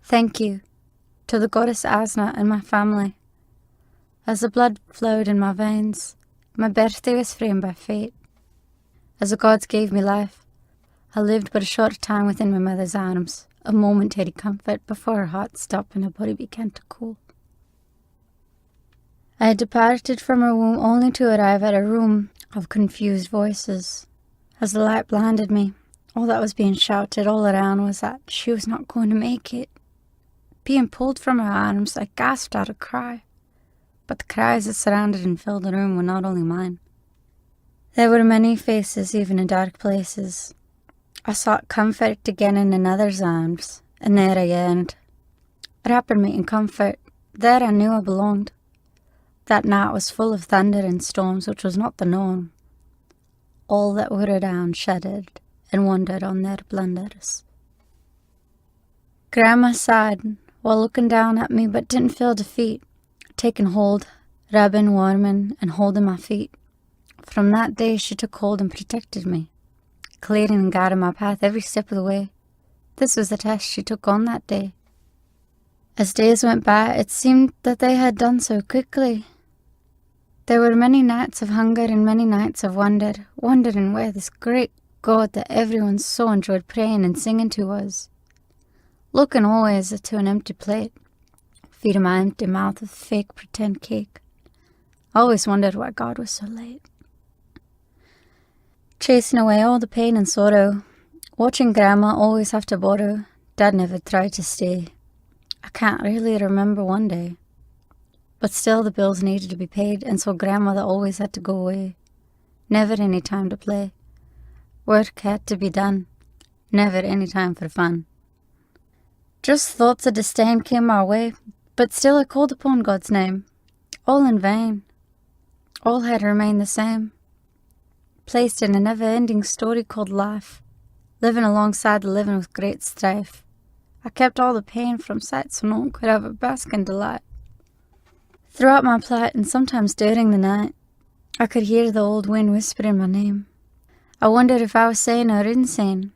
Thank you to the goddess Asna and my family. As the blood flowed in my veins, my birthday was framed by fate. As the gods gave me life, I lived but a short time within my mother's arms, a momentary comfort before her heart stopped and her body began to cool. I had departed from her womb only to arrive at a room of confused voices. As the light blinded me, all that was being shouted all around was that she was not going to make it. Being pulled from her arms, I gasped out a cry. But the cries that surrounded and filled the room were not only mine. There were many faces, even in dark places. I sought comfort again in another's arms, and there I yearned. Wrapping me in comfort, there I knew I belonged. That night was full of thunder and storms, which was not the norm. All that were around shuddered and wondered on their blunders. Grandma sighed while looking down at me, but didn't feel defeat, taking hold, rubbing, warming, and holding my feet. From that day she took hold and protected me, clearing and guiding my path every step of the way. This was the test she took on that day. As days went by, it seemed that they had done so quickly. There were many nights of hunger and many nights of wonder, wondering where this great God that everyone so enjoyed praying and singing to was. Looking always to an empty plate, feeding my empty mouth with fake pretend cake. I always wondered why God was so late. Chasing away all the pain and sorrow, watching Grandma always have to borrow, Dad never tried to stay. I can't really remember one day. But still the bills needed to be paid, and so Grandmother always had to go away. Never any time to play. Work had to be done. Never any time for fun. Just thoughts of disdain came our way, but still I called upon God's name. All in vain. All had remained the same. Placed in a never-ending story called life, living alongside the living with great strife. I kept all the pain from sight so no one could ever bask in delight. Throughout my plight, and sometimes during the night, I could hear the old wind whispering my name. I wondered if I was sane or insane,